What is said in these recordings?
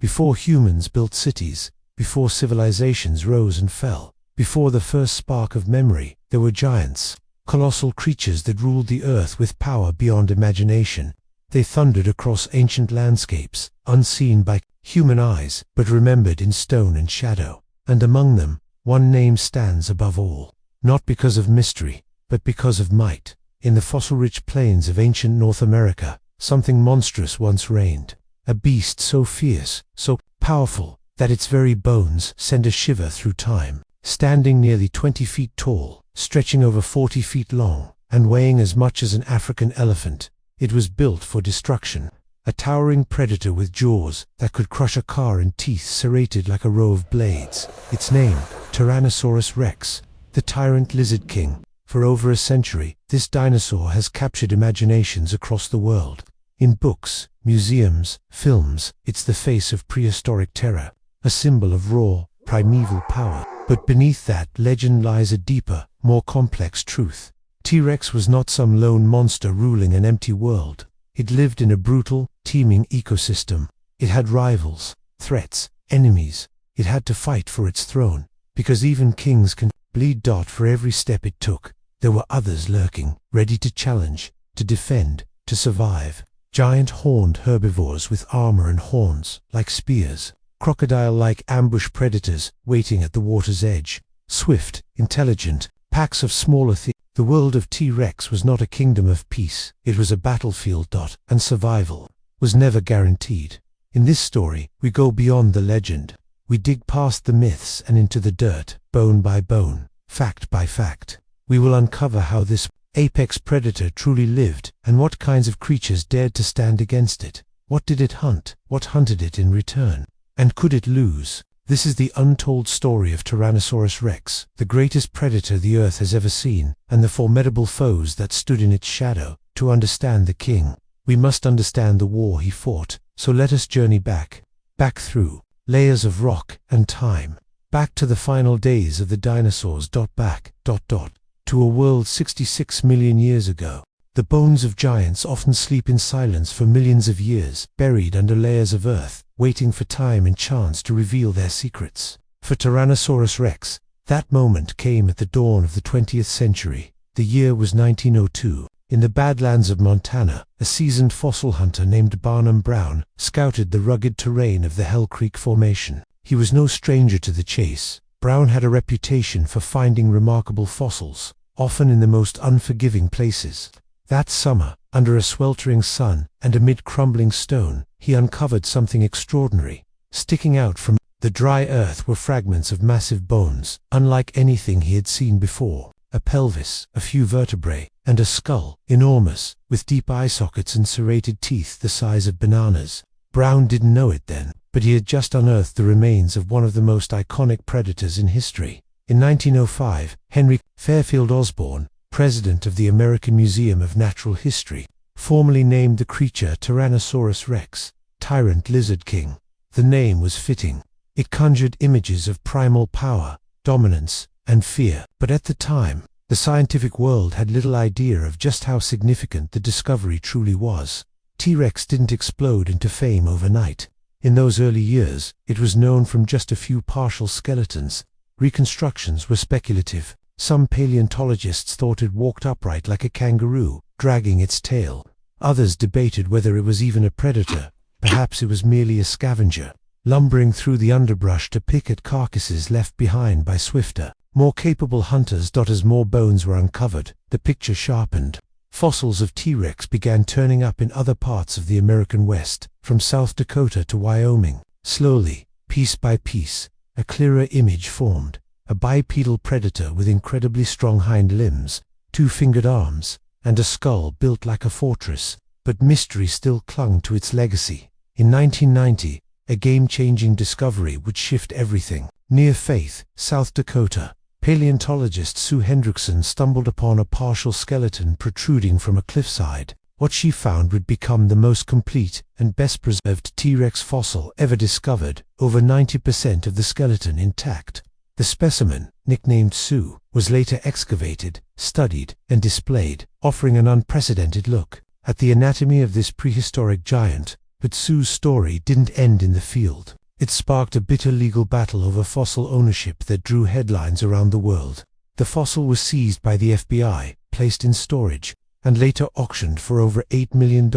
Before humans built cities, before civilizations rose and fell, before the first spark of memory, there were giants, colossal creatures that ruled the earth with power beyond imagination. They thundered across ancient landscapes, unseen by human eyes, but remembered in stone and shadow. And among them, one name stands above all, not because of mystery, but because of might. In the fossil-rich plains of ancient North America, something monstrous once reigned. A beast so fierce, so powerful, that its very bones send a shiver through time. Standing nearly 20 feet tall, stretching over 40 feet long, and weighing as much as an African elephant, it was built for destruction. A towering predator with jaws that could crush a car and teeth serrated like a row of blades. Its name, Tyrannosaurus rex, the tyrant lizard king. For over a century, this dinosaur has captured imaginations across the world. In books, museums, films, it's the face of prehistoric terror, a symbol of raw, primeval power. But beneath that legend lies a deeper, more complex truth. T-Rex was not some lone monster ruling an empty world. It lived in a brutal, teeming ecosystem. It had rivals, threats, enemies. It had to fight for its throne, because even kings can bleed. For every step it took, there were others lurking, ready to challenge, to defend, to survive. Giant horned herbivores with armor and horns, like spears. Crocodile-like ambush predators waiting at the water's edge. Swift, intelligent, packs of smaller thieves. The world of T-Rex was not a kingdom of peace. It was a battlefield. And survival was never guaranteed. In this story, we go beyond the legend. We dig past the myths and into the dirt, bone by bone, fact by fact. We will uncover how this apex predator truly lived, and what kinds of creatures dared to stand against it. What did it hunt? What hunted it in return? And could it lose? This is the untold story of Tyrannosaurus rex, the greatest predator the earth has ever seen, and the formidable foes that stood in its shadow. To understand the king, we must understand the war he fought. So let us journey back through layers of rock and time, back to the final days of the dinosaurs. Back to a world 66 million years ago. The bones of giants often sleep in silence for millions of years, buried under layers of earth, waiting for time and chance to reveal their secrets. For Tyrannosaurus rex, that moment came at the dawn of the 20th century. The year was 1902. In the Badlands of Montana, a seasoned fossil hunter named Barnum Brown scouted the rugged terrain of the Hell Creek Formation. He was no stranger to the chase. Brown had a reputation for finding remarkable fossils, often in the most unforgiving places. That summer, under a sweltering sun and amid crumbling stone, he uncovered something extraordinary. Sticking out from the dry earth were fragments of massive bones, unlike anything he had seen before. A pelvis, a few vertebrae, and a skull, enormous, with deep eye sockets and serrated teeth the size of bananas. Brown didn't know it then, but he had just unearthed the remains of one of the most iconic predators in history. In 1905, Henry Fairfield Osborn, president of the American Museum of Natural History, formally named the creature Tyrannosaurus rex, tyrant lizard king. The name was fitting. It conjured images of primal power, dominance, and fear. But at the time, the scientific world had little idea of just how significant the discovery truly was. T-Rex didn't explode into fame overnight. In those early years, it was known from just a few partial skeletons. Reconstructions were speculative. Some paleontologists thought it walked upright like a kangaroo, dragging its tail. Others debated whether it was even a predator. Perhaps it was merely a scavenger, lumbering through the underbrush to pick at carcasses left behind by swifter, more capable hunters. As more bones were uncovered, the picture sharpened. Fossils of T-Rex began turning up in other parts of the American West, from South Dakota to Wyoming. Slowly, piece by piece, a clearer image formed. A bipedal predator with incredibly strong hind limbs, two-fingered arms, and a skull built like a fortress. But mystery still clung to its legacy. In 1990, a game-changing discovery would shift everything. Near Faith, South Dakota, paleontologist Sue Hendrickson stumbled upon a partial skeleton protruding from a cliffside. What she found would become the most complete and best preserved T-Rex fossil ever discovered, over 90% of the skeleton intact. The specimen, nicknamed Sue, was later excavated, studied, and displayed, offering an unprecedented look at the anatomy of this prehistoric giant. But Sue's story didn't end in the field. It sparked a bitter legal battle over fossil ownership that drew headlines around the world. The fossil was seized by the FBI, placed in storage, and later auctioned for over $8 million,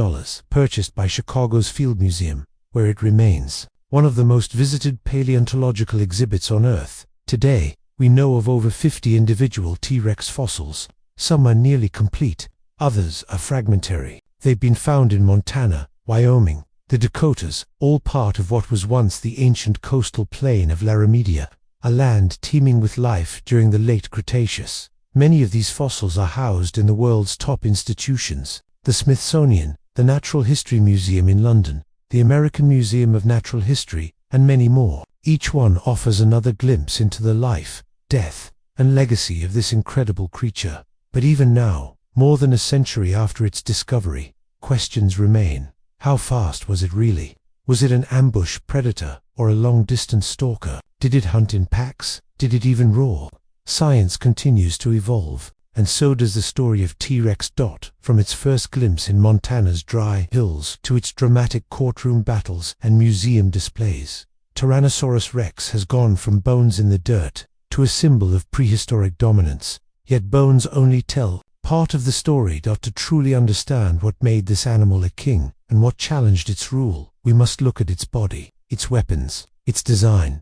purchased by Chicago's Field Museum, where it remains, one of the most visited paleontological exhibits on Earth. Today, we know of over 50 individual T-Rex fossils. Some are nearly complete, others are fragmentary. They've been found in Montana, Wyoming, the Dakotas, all part of what was once the ancient coastal plain of Larimedia, a land teeming with life during the late Cretaceous. Many of these fossils are housed in the world's top institutions: the Smithsonian, the Natural History Museum in London, the American Museum of Natural History, and many more. Each one offers another glimpse into the life, death, and legacy of this incredible creature. But even now, more than a century after its discovery, questions remain. How fast was it really? Was it an ambush predator or a long-distance stalker? Did it hunt in packs? Did it even roar? Science continues to evolve, and so does the story of T-Rex. From its first glimpse in Montana's dry hills to its dramatic courtroom battles and museum displays, Tyrannosaurus rex has gone from bones in the dirt to a symbol of prehistoric dominance. Yet bones only tell part of the story. To truly understand what made this animal a king and what challenged its rule, we must look at its body, its weapons, its design.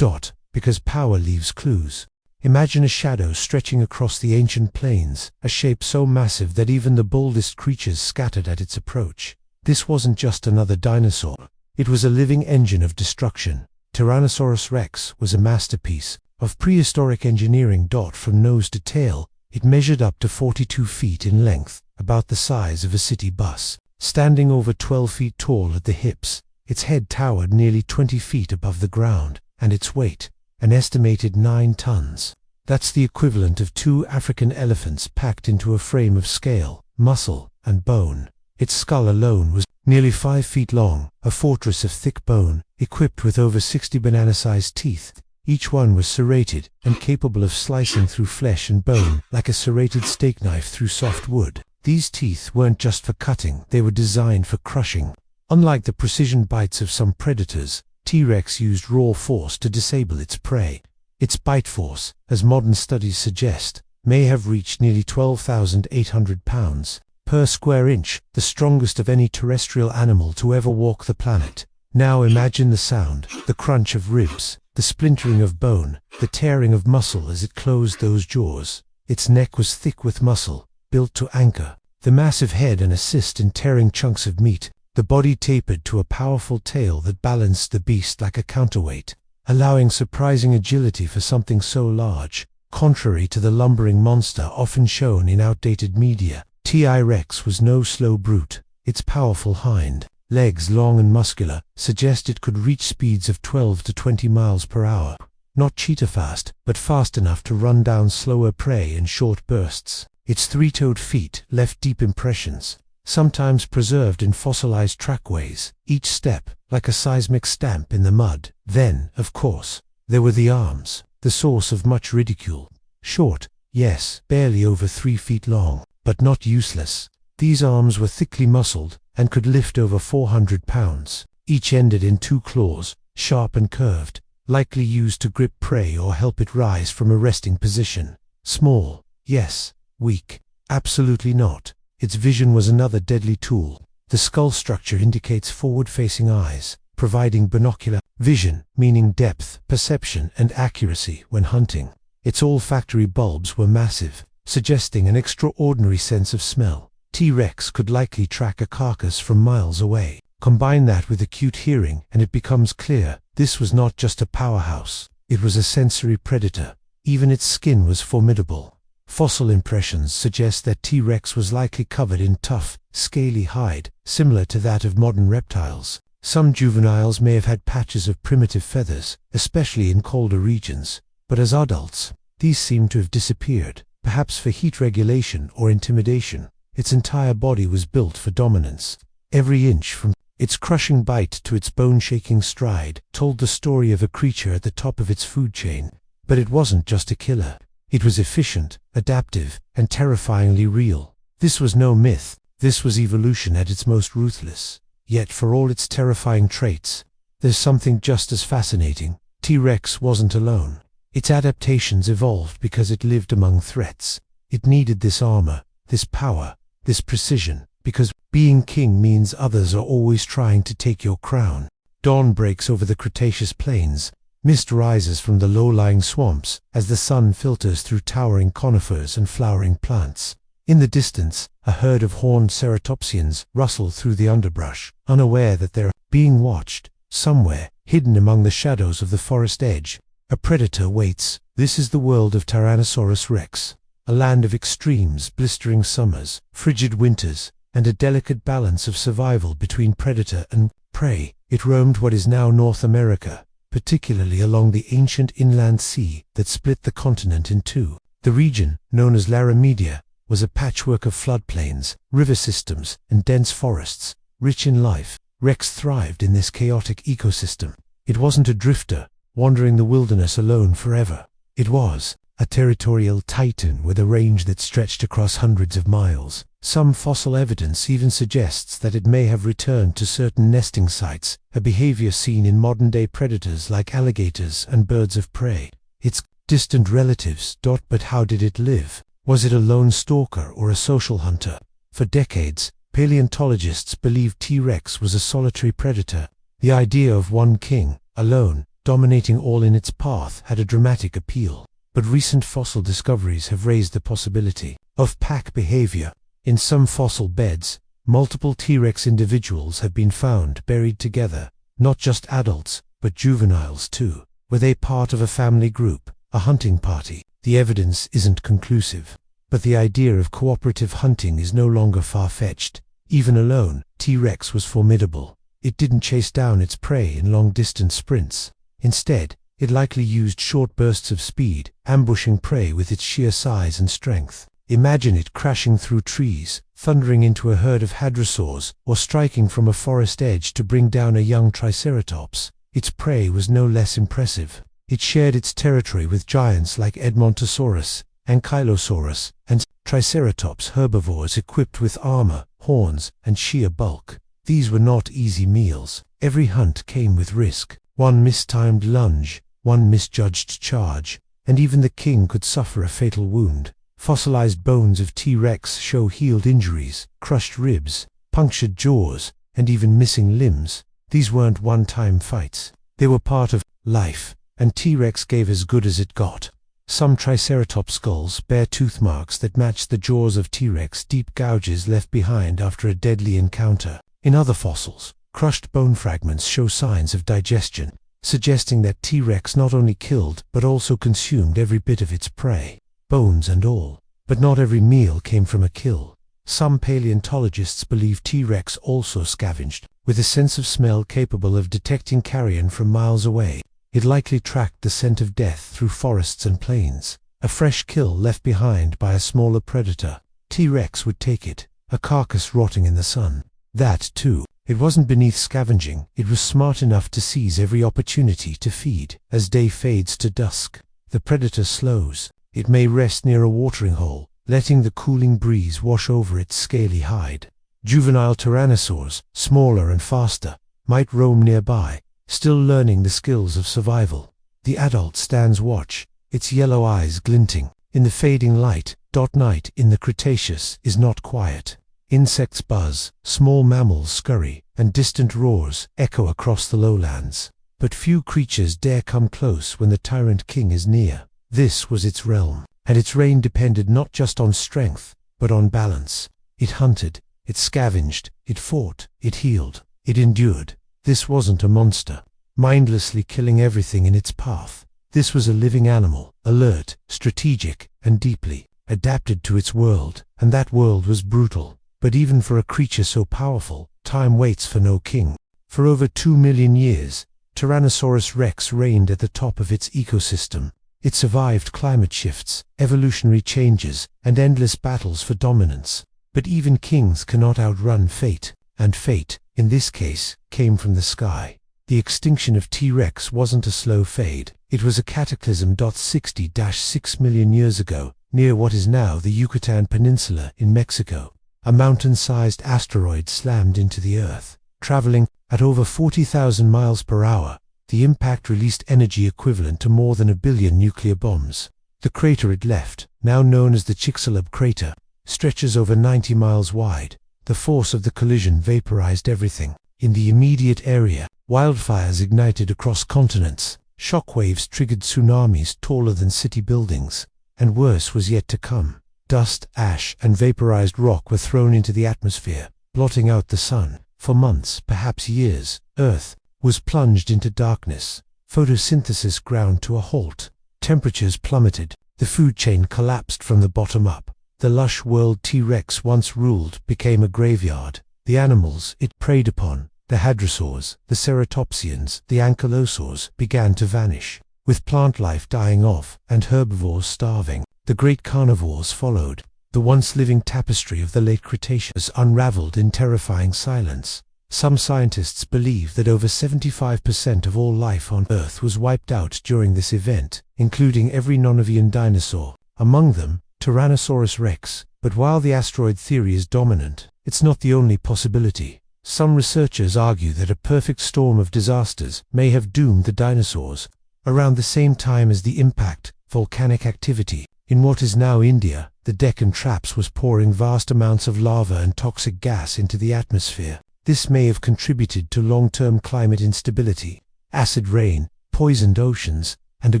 Because power leaves clues. Imagine a shadow stretching across the ancient plains, a shape so massive that even the boldest creatures scattered at its approach. This wasn't just another dinosaur. It was a living engine of destruction. Tyrannosaurus rex was a masterpiece of prehistoric engineering. From nose to tail, it measured up to 42 feet in length, about the size of a city bus. Standing over 12 feet tall at the hips, its head towered nearly 20 feet above the ground, and its weight, an estimated 9 tons. That's the equivalent of 2 African elephants packed into a frame of scale, muscle, and bone. Its skull alone was nearly 5 feet long, a fortress of thick bone, equipped with over 60 banana-sized teeth. Each one was serrated and capable of slicing through flesh and bone like a serrated steak knife through soft wood. These teeth weren't just for cutting, they were designed for crushing. Unlike the precision bites of some predators, T-Rex used raw force to disable its prey. Its bite force, as modern studies suggest, may have reached nearly 12,800 pounds per square inch, the strongest of any terrestrial animal to ever walk the planet. Now imagine the sound, the crunch of ribs, the splintering of bone, the tearing of muscle as it closed those jaws. Its neck was thick with muscle, built to anchor the massive head and assist in tearing chunks of meat. The body tapered to a powerful tail that balanced the beast like a counterweight, allowing surprising agility for something so large. Contrary to the lumbering monster often shown in outdated media, T-Rex was no slow brute. Its powerful hind legs, long and muscular, suggest it could reach speeds of 12 to 20 miles per hour. Not cheetah fast, but fast enough to run down slower prey in short bursts. Its 3-toed feet left deep impressions, sometimes preserved in fossilized trackways, each step like a seismic stamp in the mud. Then, of course, there were the arms, the source of much ridicule. Short, yes, barely over 3 feet long, but not useless. These arms were thickly muscled and could lift over 400 pounds. Each ended in 2 claws, sharp and curved, likely used to grip prey or help it rise from a resting position. Small, yes. Weak, absolutely not. Its vision was another deadly tool. The skull structure indicates forward-facing eyes, providing binocular vision, meaning depth, perception, and accuracy when hunting. Its olfactory bulbs were massive, suggesting an extraordinary sense of smell. T-Rex could likely track a carcass from miles away. Combine that with acute hearing and it becomes clear this was not just a powerhouse. It was a sensory predator. Even its skin was formidable. Fossil impressions suggest that T-Rex was likely covered in tough, scaly hide, similar to that of modern reptiles. Some juveniles may have had patches of primitive feathers, especially in colder regions, but as adults, these seem to have disappeared, perhaps for heat regulation or intimidation. Its entire body was built for dominance. Every inch from its crushing bite to its bone-shaking stride told the story of a creature at the top of its food chain. But it wasn't just a killer. It was efficient, adaptive, and terrifyingly real. This was no myth. This was evolution at its most ruthless. Yet for all its terrifying traits, there's something just as fascinating. T-Rex wasn't alone. Its adaptations evolved because it lived among threats. It needed this armor, this power, this precision, because being king means others are always trying to take your crown. Dawn breaks over the Cretaceous plains. Mist rises from the low-lying swamps as the sun filters through towering conifers and flowering plants. In the distance, a herd of horned ceratopsians rustle through the underbrush, unaware that they're being watched. Somewhere, hidden among the shadows of the forest edge, a predator waits. This is the world of Tyrannosaurus rex, a land of extremes, blistering summers, frigid winters, and a delicate balance of survival between predator and prey. It roamed what is now North America, particularly along the ancient inland sea that split the continent in two. The region, known as Larimedia, was a patchwork of floodplains, river systems, and dense forests, rich in life. Rex thrived in this chaotic ecosystem. It wasn't a drifter, wandering the wilderness alone forever. It was a territorial titan with a range that stretched across hundreds of miles. Some fossil evidence even suggests that it may have returned to certain nesting sites, a behavior seen in modern-day predators like alligators and birds of prey. Its distant relatives. But how did it live? Was it a lone stalker or a social hunter? For decades, paleontologists believed T-Rex was a solitary predator. The idea of one king, alone, dominating all in its path had a dramatic appeal. But recent fossil discoveries have raised the possibility of pack behavior. In some fossil beds, multiple T-Rex individuals have been found buried together, not just adults, but juveniles too. Were they part of a family group, a hunting party? The evidence isn't conclusive. But the idea of cooperative hunting is no longer far-fetched. Even alone, T-Rex was formidable. It didn't chase down its prey in long-distance sprints. Instead, it likely used short bursts of speed, ambushing prey with its sheer size and strength. Imagine it crashing through trees, thundering into a herd of hadrosaurs, or striking from a forest edge to bring down a young Triceratops. Its prey was no less impressive. It shared its territory with giants like Edmontosaurus, Ankylosaurus, and Triceratops, herbivores equipped with armor, horns, and sheer bulk. These were not easy meals. Every hunt came with risk. One mistimed lunge, one misjudged charge, and even the king could suffer a fatal wound. Fossilized bones of T-Rex show healed injuries, crushed ribs, punctured jaws, and even missing limbs. These weren't one-time fights. They were part of life, and T-Rex gave as good as it got. Some Triceratops skulls bear tooth marks that match the jaws of T-Rex, deep gouges left behind after a deadly encounter. In other fossils, crushed bone fragments show signs of digestion, suggesting that T-Rex not only killed but also consumed every bit of its prey, bones and all. But not every meal came from a kill. Some paleontologists believe T-Rex also scavenged, with a sense of smell capable of detecting carrion from miles away. It likely tracked the scent of death through forests and plains. A fresh kill left behind by a smaller predator. T-Rex would take it, a carcass rotting in the sun. That, too. It wasn't beneath scavenging. It was smart enough to seize every opportunity to feed. As day fades to dusk, the predator slows. It may rest near a watering hole, letting the cooling breeze wash over its scaly hide. Juvenile tyrannosaurs, smaller and faster, might roam nearby, still learning the skills of survival. The adult stands watch, its yellow eyes glinting. In the fading light, night in the Cretaceous is not quiet. Insects buzz, small mammals scurry, and distant roars echo across the lowlands. But few creatures dare come close when the tyrant king is near. This was its realm, and its reign depended not just on strength, but on balance. It hunted, it scavenged, it fought, it healed, it endured. This wasn't a monster, mindlessly killing everything in its path. This was a living animal, alert, strategic, and deeply adapted to its world, and that world was brutal. But even for a creature so powerful, time waits for no king. For over 2 million years, Tyrannosaurus rex reigned at the top of its ecosystem. It survived climate shifts, evolutionary changes, and endless battles for dominance. But even kings cannot outrun fate, and fate, in this case, came from the sky. The extinction of T-Rex wasn't a slow fade. It was a cataclysm. 60-6 million years ago, near what is now the Yucatan Peninsula in Mexico. A mountain-sized asteroid slammed into the Earth. Traveling at over 40,000 miles per hour, the impact released energy equivalent to more than 1 billion nuclear bombs. The crater it left, now known as the Chicxulub crater, stretches over 90 miles wide. The force of the collision vaporized everything. In the immediate area, wildfires ignited across continents, shockwaves triggered tsunamis taller than city buildings, and worse was yet to come. Dust, ash, and vaporized rock were thrown into the atmosphere, blotting out the sun. For months, perhaps years, Earth was plunged into darkness. Photosynthesis ground to a halt. Temperatures plummeted. The food chain collapsed from the bottom up. The lush world T-Rex once ruled became a graveyard. The animals it preyed upon, the hadrosaurs, the ceratopsians, the ankylosaurs, began to vanish. With plant life dying off and herbivores starving, the great carnivores followed. The once living tapestry of the late Cretaceous unraveled in terrifying silence. Some scientists believe that over 75% of all life on Earth was wiped out during this event, including every non-avian dinosaur, among them Tyrannosaurus rex. But while the asteroid theory is dominant, it's not the only possibility. Some researchers argue that a perfect storm of disasters may have doomed the dinosaurs around the same time as the impact. Volcanic activity. In what is now India, the Deccan Traps was pouring vast amounts of lava and toxic gas into the atmosphere. This may have contributed to long-term climate instability, acid rain, poisoned oceans, and a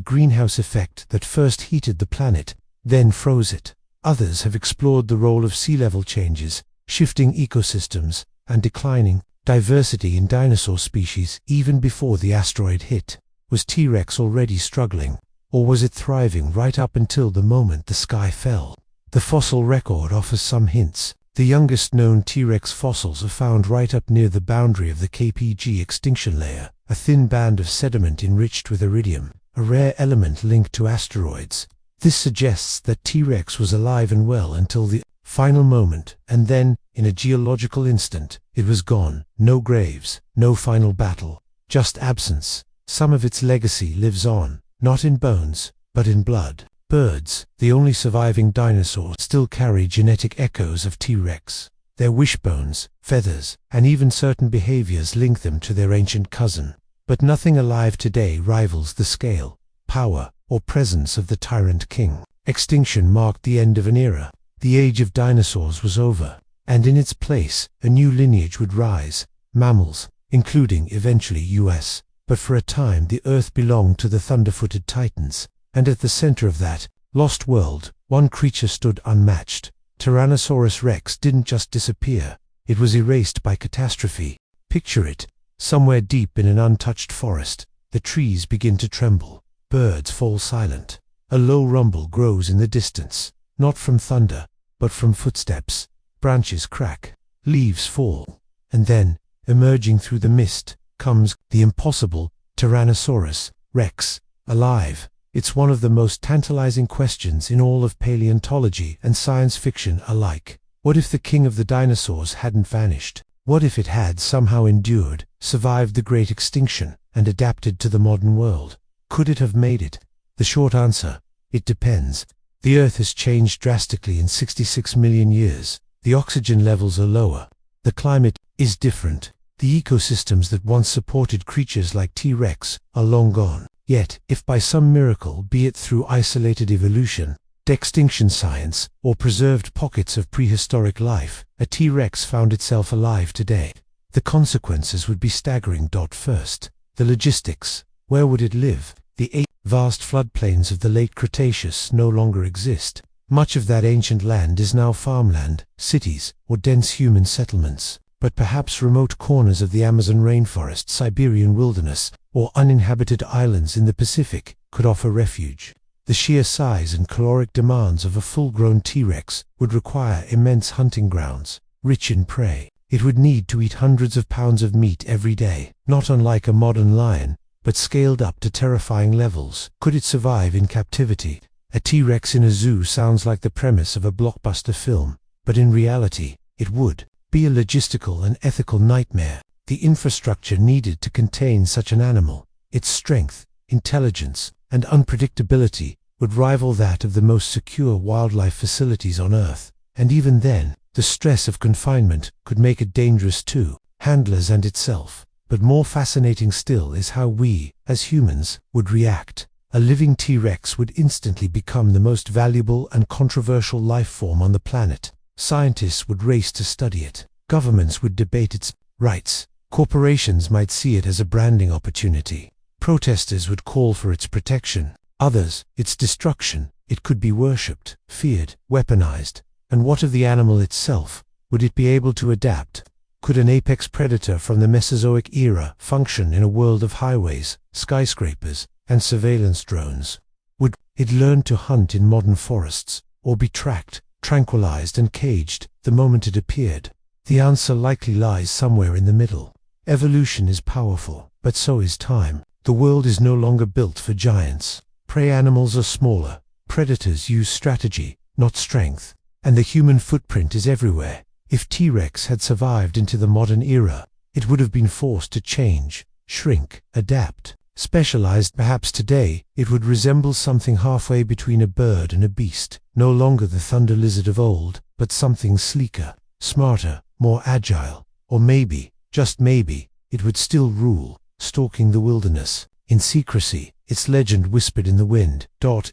greenhouse effect that first heated the planet, then froze it. Others have explored the role of sea level changes, shifting ecosystems, and declining diversity in dinosaur species even before the asteroid hit. Was T-Rex already struggling, or was it thriving right up until the moment the sky fell? The fossil record offers some hints. The youngest known T-Rex fossils are found right up near the boundary of the KPG extinction layer, a thin band of sediment enriched with iridium, a rare element linked to asteroids. This suggests that T-Rex was alive and well until the final moment, and then, in a geological instant, it was gone. No graves, no final battle, just absence. Some of its legacy lives on, not in bones, but in blood. Birds, the only surviving dinosaurs, still carry genetic echoes of T-Rex. Their wishbones, feathers, and even certain behaviors link them to their ancient cousin. But nothing alive today rivals the scale, power, or presence of the tyrant king. Extinction marked the end of an era. The age of dinosaurs was over, and in its place, a new lineage would rise. Mammals, including eventually US. But for a time the Earth belonged to the thunder-footed titans, and at the center of that lost world, one creature stood unmatched. Tyrannosaurus rex didn't just disappear, it was erased by catastrophe. Picture it, somewhere deep in an untouched forest, the trees begin to tremble, birds fall silent. A low rumble grows in the distance, not from thunder, but from footsteps. Branches crack, leaves fall, and then, emerging through the mist, comes the impossible Tyrannosaurus rex, alive. It's one of the most tantalizing questions in all of paleontology and science fiction alike. What if the king of the dinosaurs hadn't vanished? What if it had somehow endured, survived the great extinction, and adapted to the modern world? Could it have made it? The short answer: it depends. The Earth has changed drastically in 66 million years. The oxygen levels are lower. The climate is different. The ecosystems that once supported creatures like T-Rex are long gone. Yet, if by some miracle, be it through isolated evolution, extinction science, or preserved pockets of prehistoric life, a T-Rex found itself alive today, the consequences would be staggering. First, the logistics. Where would it live? The 8 vast floodplains of the late Cretaceous no longer exist. Much of that ancient land is now farmland, cities, or dense human settlements. But perhaps remote corners of the Amazon rainforest, Siberian wilderness, or uninhabited islands in the Pacific could offer refuge. The sheer size and caloric demands of a full-grown T-Rex would require immense hunting grounds, rich in prey. It would need to eat hundreds of pounds of meat every day, not unlike a modern lion, but scaled up to terrifying levels. Could it survive in captivity? A T-Rex in a zoo sounds like the premise of a blockbuster film, but in reality, it would be a logistical and ethical nightmare. The infrastructure needed to contain such an animal, its strength, intelligence, and unpredictability would rival that of the most secure wildlife facilities on Earth. And even then, the stress of confinement could make it dangerous too. handlers and itself. But more fascinating still is how we, as humans, would react. A living T-Rex would instantly become the most valuable and controversial life form on the planet. Scientists would race to study it. Governments would debate its rights. Corporations might see it as a branding opportunity. Protesters would call for its protection. Others, its destruction. It could be worshipped, feared, weaponized. And what of the animal itself? Would it be able to adapt? Could an apex predator from the Mesozoic era function in a world of highways, skyscrapers, and surveillance drones? Would it learn to hunt in modern forests, or be tracked, tranquilized and caged the moment it appeared? The answer likely lies somewhere in the middle. Evolution is powerful, but so is time. The world is no longer built for giants. Prey animals are smaller. Predators use strategy, not strength. And the human footprint is everywhere. If T-Rex had survived into the modern era, it would have been forced to change, shrink, adapt. Specialized perhaps today, it would resemble something halfway between a bird and a beast. No longer the thunder lizard of old, but something sleeker, smarter, more agile. Or maybe, just maybe, it would still rule, stalking the wilderness. In secrecy, its legend whispered in the wind.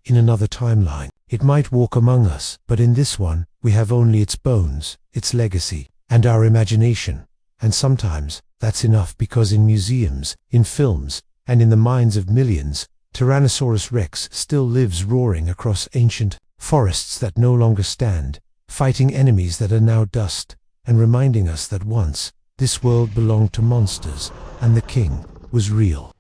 In another timeline, it might walk among us, but in this one, we have only its bones, its legacy, and our imagination. And sometimes, that's enough, because in museums, in films, and in the minds of millions, Tyrannosaurus Rex still lives roaring across ancient forests that no longer stand, fighting enemies that are now dust, and reminding us that once, this world belonged to monsters, and the king was real.